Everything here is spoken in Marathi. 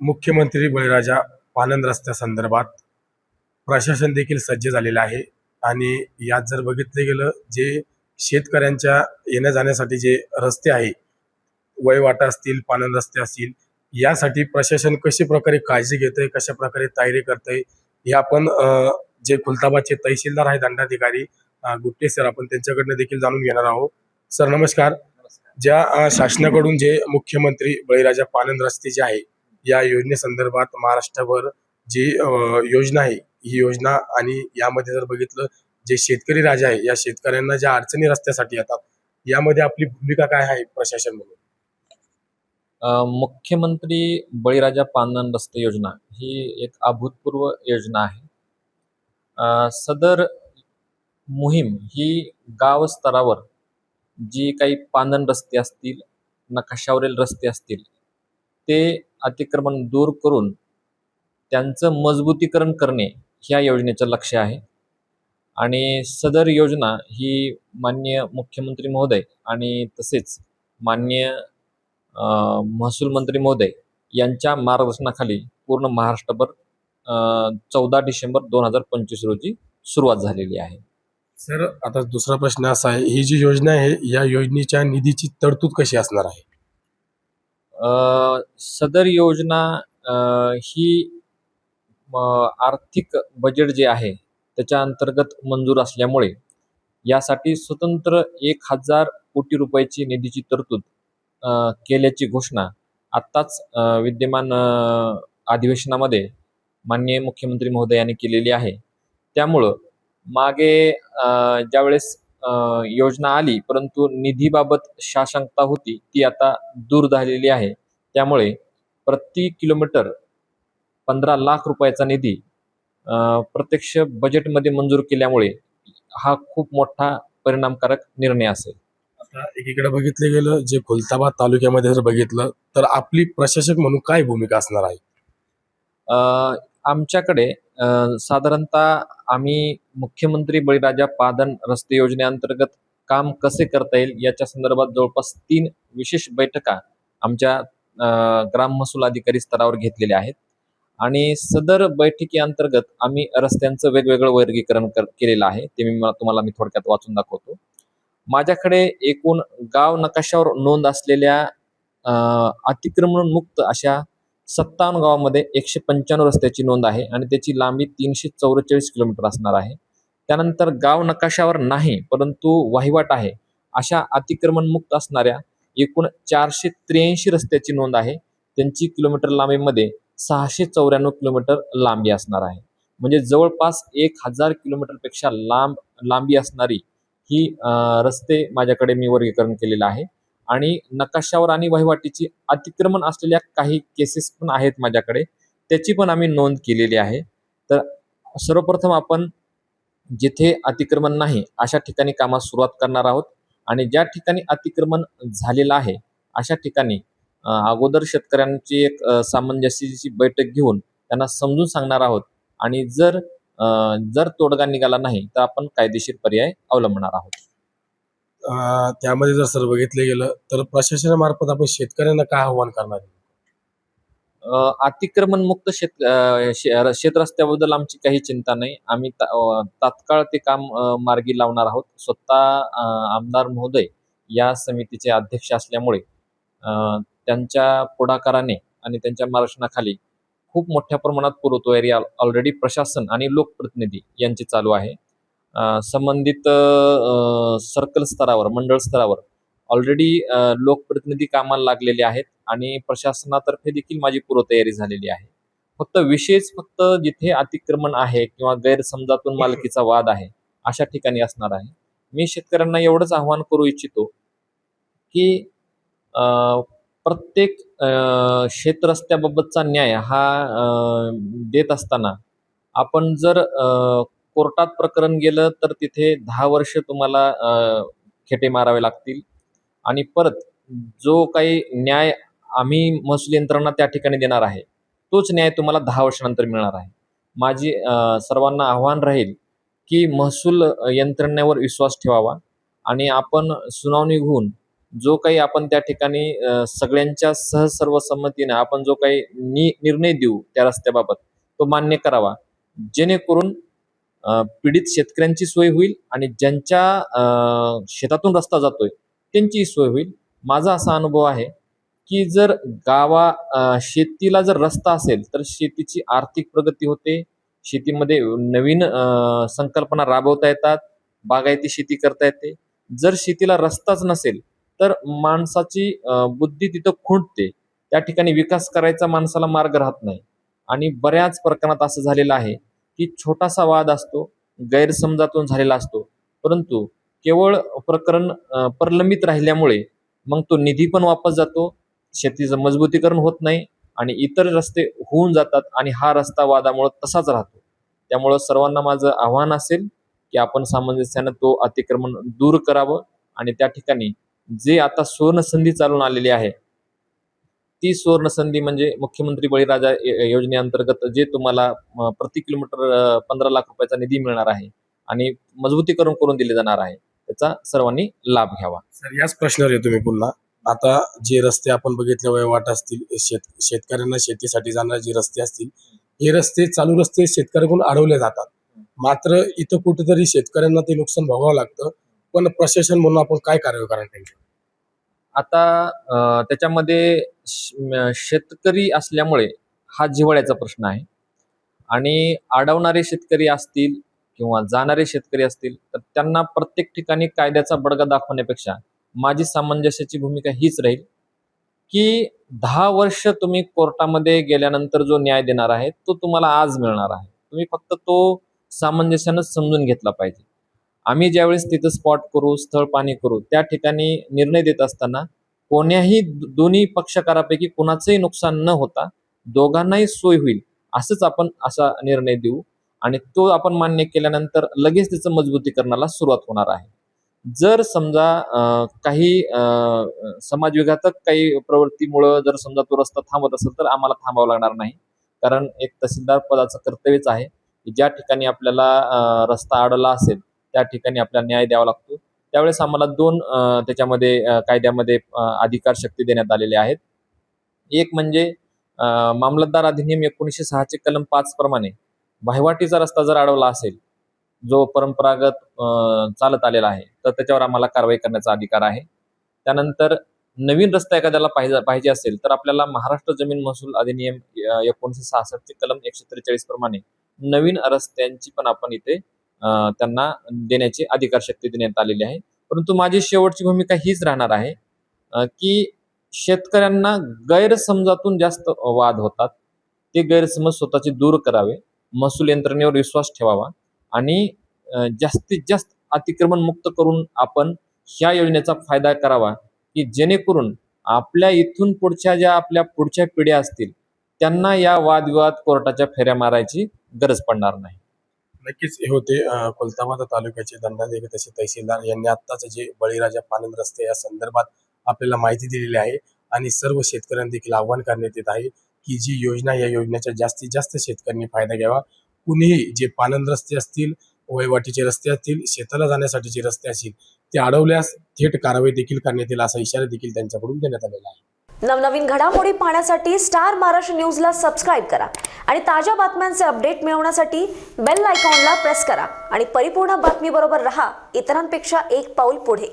मुख्यमंत्री बळीराजा पानंद रस्त्यासंदर्भात प्रशासन देखील सज्ज झालेलं आहे आणि यात जर बघितले गेलं जे शेतकऱ्यांच्या येण्या जाण्यासाठी जे रस्ते आहे, वळवाटा असतील, पानंद रस्ते असतील, यासाठी प्रशासन कशा प्रकारे काळजी घेतंय, कशा प्रकारे तयारी करतंय, हे आपण जे खुलताबादचे तहसीलदार आहेत, दंडाधिकारी गुट्टे सर, आपण त्यांच्याकडनं देखील जाणून घेणार आहोत. सर नमस्कार. ज्या शासनाकडून जे मुख्यमंत्री बळीराजा पानंद रस्ते जे आहे, या योजनेसंदर्भात महाराष्ट्रभर जी योजना आहे, ही योजना आणि यामध्ये जर बघितलं जे शेतकरी राजा आहे, या शेतकऱ्यांना ज्या अडचणी रस्त्यासाठी येतात, यामध्ये आपली भूमिका काय आहे प्रशासन म्हणून? मुख्यमंत्री बळीराजा पानंद रस्ते योजना ही एक अभूतपूर्व योजना आहे. सदर मोहीम ही गाव स्तरावर जी काही पानंद रस्ते असतील, नकाशावरील रस्ते असतील, ते अतिक्रमण दूर करून त्यांचं मजबूतीकरण करणे ह्या योजनेचं लक्ष्य आहे. आणि सदर योजना ही माननीय मुख्यमंत्री महोदय आणि तसेच माननीय महसूल मंत्री महोदय यांच्या मार्गदर्शनाखाली पूर्ण महाराष्ट्रभर 14 डिसेंबर 2025 रोजी सुरुवात झालेली आहे. सर आता दुसरा प्रश्न असा आहे, ही जी योजना आहे, या योजनेच्या निधीची तरतूद कशी असणार आहे? सदर योजना ही आर्थिक बजेट जे आहे त्याच्या अंतर्गत मंजूर असल्यामुळे यासाठी स्वतंत्र 1000 कोटी रुपयाची निधीची तरतूद केल्याची घोषणा आत्ताच विद्यमान अधिवेशनामध्ये माननीय मुख्यमंत्री महोदयांनी केलेली आहे. त्यामुळं मागे ज्यावेळेस योजना आली परंतु निधीबाबत साशंकता होती, ती आता दूर झालेली आहे. त्यामुळे प्रति किलोमीटर 15 लाख रुपयाचा निधी प्रत्यक्ष बजेटमध्ये मंजूर केल्यामुळे हा खूप मोठा परिणामकारक निर्णय असेल. आता एकीकडे बघितलं गेलं जे खुलताबाद तालुक्यामध्ये जर बघितलं तर आपली प्रशासक म्हणून काय भूमिका असणार आहे? आमच्याकडे साधारणतः आम्ही मुख्यमंत्री बळीराजा पानंद रस्ते योजनेअंतर्गत काम कसे करता येईल याच्या संदर्भात जवळपास 3 विशेष बैठका आमच्या ग्राम महसूल अधिकारी स्तरावर घेतलेल्या आहेत. आणि सदर बैठकीअंतर्गत आम्ही रस्त्यांचं वेगवेगळं वर्गीकरण केलेलं आहे. ते तुम्हाला थोडक्यात वाचून दाखवतो. माझ्याकडे एकूण गाव नकाशावर नोंद असलेल्या अतिक्रमणमुक्त अशा 57 गावामध्ये 195 रस्त्याची नोंद आहे आणि त्याची लांबी 344 किलोमीटर असणार आहे. त्यानंतर गाव नकाशावर नाही परंतु वहिवाट आहे अशा अतिक्रमणमुक्त असणाऱ्या एकूण 483 रस्त्याची नोंद आहे. त्यांची किलोमीटर लांबीमध्ये 694 किलोमीटर लांबी असणार आहे. म्हणजे जवळपास 1000 किलोमीटरपेक्षा लांबी असणारी ही रस्ते माझ्याकडे मी वर्गीकरण केलेलं आहे. आणि नकाशावर आणि वहिवाटीची अतिक्रमण असलेल्या काही केसेस पण आहेत माझ्याकडे, त्याची पण आम्ही नोंद केलेली आहे. तर सर्वप्रथम आपण जिथे अतिक्रमण नाही अशा ठिकाणी कामास सुरुवात करणार आहोत आणि ज्या ठिकाणी अतिक्रमण झालेलं आहे अशा ठिकाणी अगोदर शेतकऱ्यांची एक सामंजस्याची बैठक घेऊन त्यांना समजून सांगणार आहोत. आणि जर तोडगा निघाला नाही तर आपण कायदेशीर पर्याय अवलंबणार आहोत. त्यामध्ये जर सर बघितलं गेलं तर प्रशासनामार्फत आपण शेतकऱ्यांना काय आव्हान करणार आहे? अतिक्रमण मुक्त शेतरस्त्याबद्दल आमची काही चिंता नाही. आम्ही तात्काळ ते काम मार्गी लावणार आहोत. स्वतः आमदार महोदय या समितीचे अध्यक्ष असल्यामुळे त्यांच्या पुढाकाराने आणि त्यांच्या मार्गदर्शनाखाली खूप मोठ्या प्रमाणात पूर्वतयारी ऑलरेडी प्रशासन आणि लोकप्रतिनिधी यांची चालू आहे. संबंधित सर्कल स्तरावर, मंडळ स्तरावर ऑलरेडी लोकप्रतिनिधी कामाला लागलेले आहेत आणि प्रशासनातर्फे देखील माझी पूर्वतयारी झालेली आहे. फक्त जिथे अतिक्रमण आहे किंवा गैरसमजातून मालकीचा वाद आहे अशा ठिकाणी असणार आहे. मी शेतकऱ्यांना एवढंच आवाहन करू इच्छितो की प्रत्येक शेतरस्त्याबाबतचा न्याय हा देत असताना आपण जर कोर्टात प्रकरण गेलं तर तिथे 10 वर्ष तुम्हाला खेटे मारावे लागतील आणि परत जो काही न्याय आम्ही महसूल यंत्रणा त्या ठिकाणी देणार आहे तोच न्याय तुम्हाला 10 वर्षानंतर मिळणार आहे. माझी सर्वांना आव्हान राहील की महसूल यंत्रणेवर विश्वास ठेवावा आणि आपण सुनावणी घेऊन जो काही आपण त्या ठिकाणी सगळ्यांच्या सर्वसंमतीने आपण जो काही निर्णय देऊ त्या रस्त्याबाबत तो मान्य करावा, जेणेकरून पीडित शेतकऱ्यांची सोय होईल आणि ज्यांच्या शेतातून रस्ता जातोय त्यांचीही सोय होईल. माझा असा अनुभव आहे की जर शेतीला जर रस्ता असेल तर शेतीची आर्थिक प्रगती होते, शेतीमध्ये नवीन संकल्पना राबवता येतात, बागायती शेती करता येते. जर शेतीला रस्ताच नसेल तर माणसाची बुद्धी तिथं खुंटते, त्या ठिकाणी विकास करायचा माणसाला मार्ग राहत नाही. आणि बऱ्याच प्रकरणात असं झालेलं आहे की छोटासा वाद असतो, गैरसमजातून झालेला असतो, परंतु केवळ प्रकरण प्रलंबित राहिल्यामुळे मग तो निधी पण वापस जातो, शेतीचं मजबूतीकरण होत नाही आणि इतर रस्ते होऊन जातात आणि हा रस्ता वादामुळे तसाच राहतो. त्यामुळं सर्वांना माझं आव्हान असेल की आपण सामंजस्यानं तो अतिक्रमण दूर करावं आणि त्या ठिकाणी जे आता सुवर्णसंधी चालून आलेली आहे ती सुवर्णसंधी म्हणजे मुख्यमंत्री बळीराजा योजनेअंतर्गत जे तुम्हाला प्रति किलोमीटर 15 लाख रुपयाचा निधी मिळणार आहे आणि मजबूतीकरण करून दिले जाणार आहे, त्याचा सर्वांनी लाभ घ्यावा. सर, याच प्रश्नावर येतो मी पुन्हा. आता जे रस्ते आपण बघितले वहिवाट असतील, शेतकऱ्यांना शेतीसाठी जाणारे जे रस्ते असतील, हे रस्ते चालू रस्ते शेतकऱ्याकडून अडवले जातात. मात्र इथं कुठेतरी शेतकऱ्यांना ते नुकसान भोगावं लागतं. पण प्रशासन म्हणून आपण काय कारवाई करायला पाहिजे? आता त्याच्यामध्ये शेतकरी असल्यामुळे हा जिव्हाळ्याचा प्रश्न आहे आणि अडवणारे शेतकरी असतील किंवा जाणारे शेतकरी असतील तर त्यांना प्रत्येक ठिकाणी कायद्याचा बडगा दाखवण्यापेक्षा माझी सामंजस्याची भूमिका हीच राहील की 10 वर्ष तुम्ही कोर्टामध्ये गेल्यानंतर जो न्याय देणार आहे तो तुम्हाला आज मिळणार आहे. तुम्ही फक्त तो सामंजस्यानं समजून घेतला पाहिजे. आम्ही ज्यावेळेस तिथं स्पॉट करू, स्थळ पाणी करू, त्या ठिकाणी निर्णय देत असताना कोण्याही दोन्ही पक्षकारापैकी कोणाचंही नुकसान न होता दोघांनाही सोय होईल असंच आपण असा निर्णय देऊ आणि तो आपण मान्य केल्यानंतर लगेच त्याचं मजबूतीकरणाला सुरुवात होणार आहे. जर समजा काही समाजविघातक काही प्रवृत्तीमुळं जर समजा तो रस्ता थांबत असेल तर आम्हाला थांबावं लागणार नाही, कारण एक तहसीलदार पदाचं कर्तव्यच आहे की ज्या ठिकाणी आपल्याला रस्ता अडवला असेल त्या ठिकाणी आपल्याला न्याय द्यावा लागतो. त्यावेळेस आम्हाला 2 त्याच्यामध्ये कायद्यामध्ये अधिकार शक्ती देण्यात आलेले आहेत. एक म्हणजे मामलतदार अधिनियम 1906 चे कलम 5 प्रमाणे वहिवाटीचा रस्ता जर अडवला असेल जो परंपरागत चालत आलेला आहे तर त्याच्यावर आम्हाला कारवाई करण्याचा अधिकार आहे. त्यानंतर नवीन रस्ता एखाद्याला पाहिजे असेल तर आपल्याला महाराष्ट्र जमीन महसूल अधिनियम 1966 चे कलम 143 प्रमाणे नवीन रस्त्यांची पण आपण इथे त्यांना देण्याची अधिकार शक्ती देण्यात आलेली आहे. परंतु माझी शेवटची भूमिका हीच राहणार आहे की शेतकऱ्यांना गैरसमजातून जास्त वाद होतात, ते गैरसमज स्वतःचे दूर करावे, महसूल यंत्रणेवर विश्वास ठेवावा आणि जास्तीत जास्त अतिक्रमण मुक्त करून आपण ह्या योजनेचा फायदा करावा की जेणेकरून आपल्या इथून आपल्या पुढच्या पिढ्या असतील त्यांना या वादविवाद कोर्टाच्या फेऱ्या मारायची गरज पडणार नाही. नक्कीच हे होते खुलताबाद तालुक्याचे दंडाधिकारी तसे तहसीलदार यांनी आत्ताच जे बळीराजा पानंद रस्ते या संदर्भात आपल्याला माहिती दिलेली आहे आणि सर्व शेतकऱ्यांना देखील आवाहन करण्यात येत आहे की जी योजना या योजनेचा जास्तीत जास्त शेतकऱ्यांनी फायदा घ्यावा. कुणीही जे पानंद रस्ते असतील, वहिवाटीचे रस्ते असतील, शेताला जाण्यासाठीचे रस्ते असतील ते अडवल्यास थेट कारवाई देखील करण्यात येईल असा इशारा देखील त्यांच्याकडून देण्यात आलेला आहे. नवनवीन घडामोडी पाहण्यासाठी स्टार महाराष्ट्र न्यूजला सबस्क्राईब करा आणि ताज्या बातम्यांचे अपडेट मिळवण्यासाठी बेल आयकॉनला प्रेस करा आणि परिपूर्ण बातमीबरोबर रहा, इतरांपेक्षा एक पाऊल पुढे.